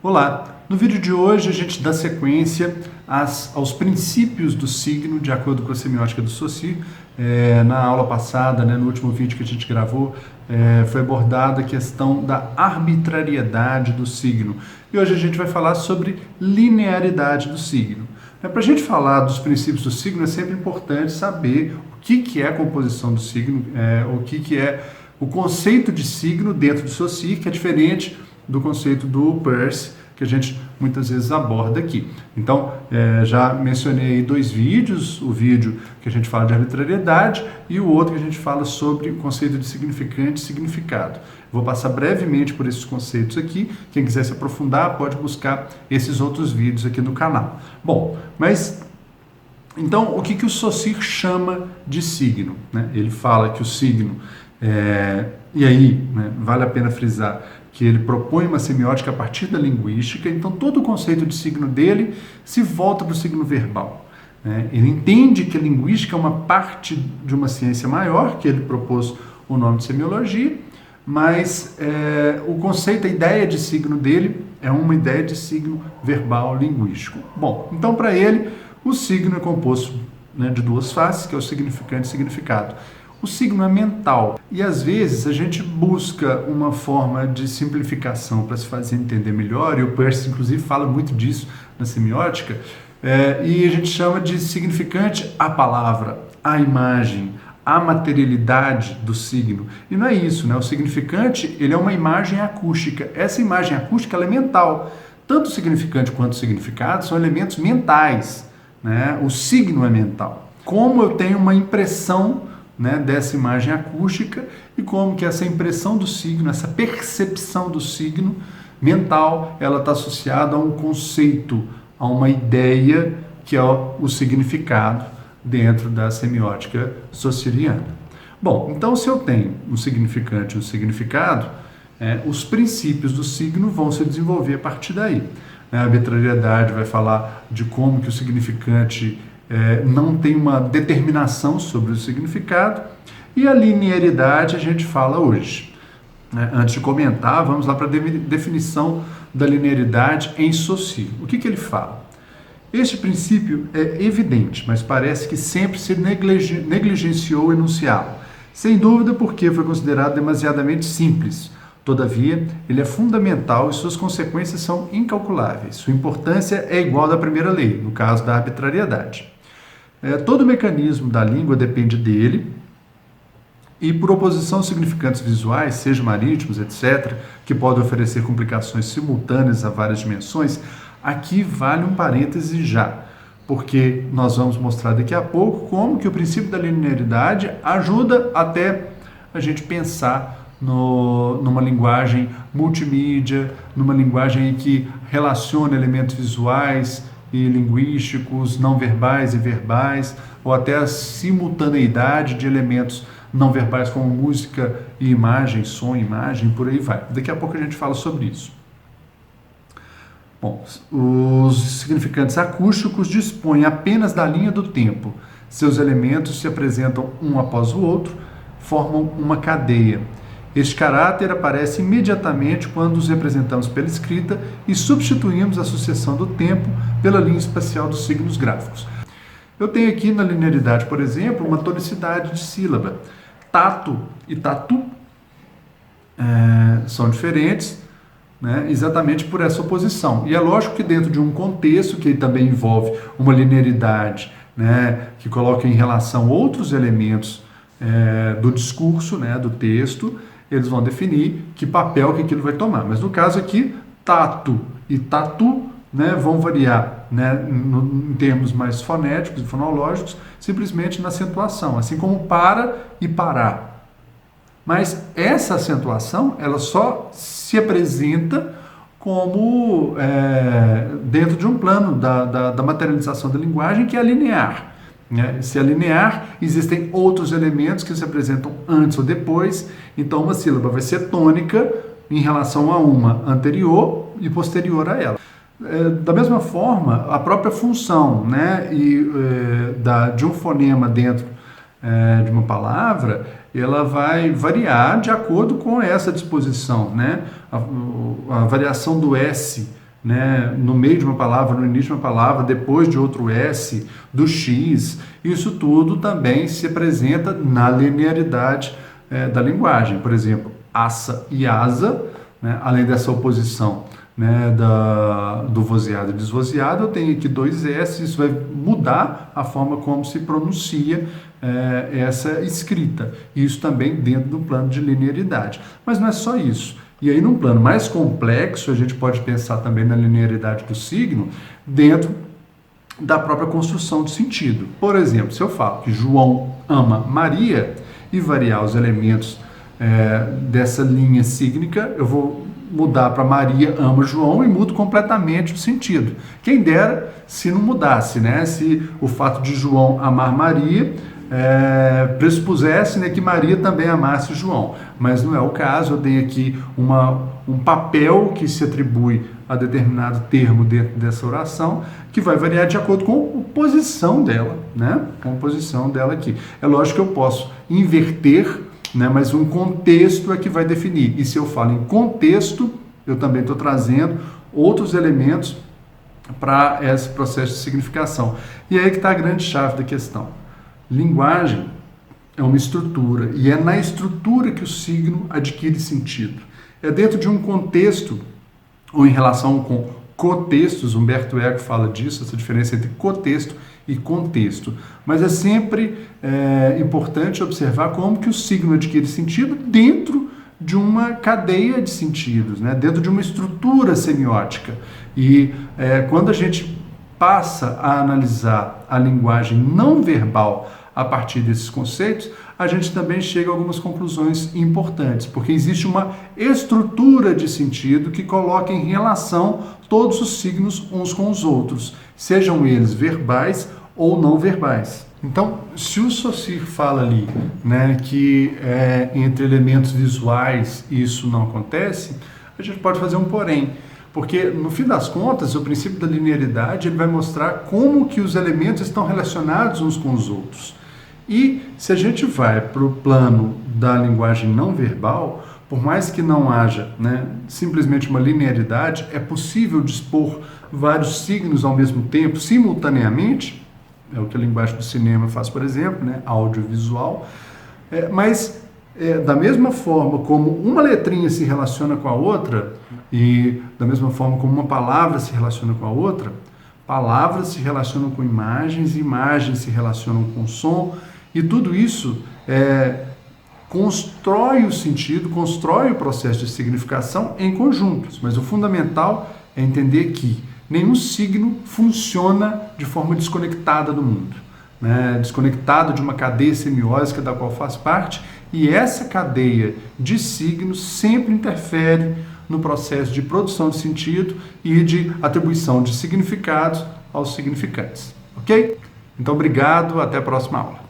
Olá! No vídeo de hoje a gente dá sequência aos princípios do signo, de acordo com a semiótica do Saussure. Na aula passada, no último vídeo que a gente gravou, foi abordada a questão da arbitrariedade do signo. E hoje a gente vai falar sobre linearidade do signo. Para a gente falar dos princípios do signo, é sempre importante saber o que é a composição do signo, o que é o conceito de signo dentro do Saussure, que é diferente do conceito do Peirce, que a gente muitas vezes aborda aqui. Então, já mencionei aí dois vídeos, o vídeo que a gente fala de arbitrariedade e o outro que a gente fala sobre o conceito de significante e significado. Vou passar brevemente por esses conceitos aqui. Quem quiser se aprofundar pode buscar esses outros vídeos aqui no canal. Bom, mas então o que o Saussure chama de signo? Ele fala que o signo, e aí vale a pena frisar, que ele propõe uma semiótica a partir da linguística, então todo o conceito de signo dele se volta para o signo verbal. Ele entende que a linguística é uma parte de uma ciência maior, que ele propôs o nome de semiologia, mas o conceito, a ideia de signo dele é uma ideia de signo verbal linguístico. Bom, então para ele, o signo é composto de duas faces, que é o significante e o significado. O signo é mental e às vezes a gente busca uma forma de simplificação para se fazer entender melhor, e o Peirce inclusive fala muito disso na semiótica, e a gente chama de significante a palavra, a imagem, a materialidade do signo. E não é isso, o significante ele é uma imagem acústica. Essa imagem acústica ela é mental. Tanto o significante quanto o significado são elementos mentais. O signo é mental. Como eu tenho uma impressão dessa imagem acústica e como que essa impressão do signo, essa percepção do signo mental, ela está associada a um conceito, a uma ideia que é o significado dentro da semiótica saussuriana. Bom, então se eu tenho um significante e um significado, os princípios do signo vão se desenvolver a partir daí. A arbitrariedade vai falar de como que o significante não tem uma determinação sobre o significado, e a linearidade a gente fala hoje. Antes de comentar, vamos lá para a definição da linearidade em Saussure. O que ele fala? Este princípio é evidente, mas parece que sempre se negligenciou enunciá-lo, sem dúvida porque foi considerado demasiadamente simples. Todavia, ele é fundamental e suas consequências são incalculáveis. Sua importância é igual à da primeira lei, no caso da arbitrariedade. Todo o mecanismo da língua depende dele, e por oposição aos significantes visuais, sejam marítimos, etc., que podem oferecer complicações simultâneas a várias dimensões, aqui vale um parêntese já, porque nós vamos mostrar daqui a pouco como que o princípio da linearidade ajuda até a gente pensar numa linguagem multimídia, numa linguagem em que relaciona elementos visuais e linguísticos, não verbais e verbais, ou até a simultaneidade de elementos não verbais como música e imagem, som e imagem, por aí vai. Daqui a pouco a gente fala sobre isso. Bom, os significantes acústicos dispõem apenas da linha do tempo. Seus elementos se apresentam um após o outro, formam uma cadeia. Este caráter aparece imediatamente quando os representamos pela escrita e substituímos a sucessão do tempo pela linha espacial dos signos gráficos. Eu tenho aqui na linearidade, por exemplo, uma tonicidade de sílaba. Tato e tatu são diferentes, exatamente por essa oposição. E é lógico que dentro de um contexto que também envolve uma linearidade, que coloca em relação outros elementos do discurso, do texto, eles vão definir que papel que aquilo vai tomar. Mas no caso aqui, tato e tatu vão variar em termos mais fonéticos e fonológicos, simplesmente na acentuação, assim como para e parar. Mas essa acentuação, ela só se apresenta como dentro de um plano da materialização da linguagem, que é linear. Se é linear, existem outros elementos que se apresentam antes ou depois, então uma sílaba vai ser tônica em relação a uma anterior e posterior a ela. Da mesma forma, a própria função de um fonema dentro de uma palavra, ela vai variar de acordo com essa disposição, A variação do S né, no meio de uma palavra, no início de uma palavra, depois de outro S, do X, isso tudo também se apresenta na linearidade da linguagem. Por exemplo, aça e asa, né, além dessa oposição, né, do vozeado e desvozeado, eu tenho aqui dois S, isso vai mudar a forma como se pronuncia essa escrita. Isso também dentro do plano de linearidade. Mas não é só isso. E aí, num plano mais complexo, a gente pode pensar também na linearidade do signo dentro da própria construção de sentido. Por exemplo, se eu falo que João ama Maria e variar os elementos dessa linha sígnica, eu vou mudar para Maria ama João e mudo completamente o sentido. Quem dera se não mudasse, né? Se o fato de João amar Maria pressupusesse, né, que Maria também amasse João, mas não é o caso. Eu tenho aqui um papel que se atribui a determinado termo dentro dessa oração, que vai variar de acordo com a posição dela, né? Com a posição dela aqui. É lógico que eu posso inverter, né, mas um contexto é que vai definir. E se eu falo em contexto, eu também estou trazendo outros elementos para esse processo de significação. E aí que está a grande chave da questão. Linguagem é uma estrutura, e é na estrutura que o signo adquire sentido. É dentro de um contexto, ou em relação com cotextos, Humberto Eco fala disso, essa diferença entre cotexto e contexto. Mas é sempre importante observar como que o signo adquire sentido dentro de uma cadeia de sentidos, né? Dentro de uma estrutura semiótica. E quando a gente passa a analisar a linguagem não verbal a partir desses conceitos, a gente também chega a algumas conclusões importantes, porque existe uma estrutura de sentido que coloca em relação todos os signos uns com os outros, sejam eles verbais ou não verbais. Então, se o Saussure fala ali, né, que entre elementos visuais isso não acontece, a gente pode fazer um porém. Porque, no fim das contas, o princípio da linearidade ele vai mostrar como que os elementos estão relacionados uns com os outros. E se a gente vai para o plano da linguagem não verbal, por mais que não haja, né, simplesmente uma linearidade, é possível dispor vários signos ao mesmo tempo, simultaneamente, é o que a linguagem do cinema faz, por exemplo, né, audiovisual, mas da mesma forma como uma letrinha se relaciona com a outra, e da mesma forma como uma palavra se relaciona com a outra, palavras se relacionam com imagens, imagens se relacionam com som, e tudo isso constrói o sentido, constrói o processo de significação em conjuntos. Mas o fundamental é entender que nenhum signo funciona de forma desconectada do mundo, né? Desconectado de uma cadeia semiótica da qual faz parte, e essa cadeia de signos sempre interfere no processo de produção de sentido e de atribuição de significados aos significantes. Ok? Então, obrigado, até a próxima aula.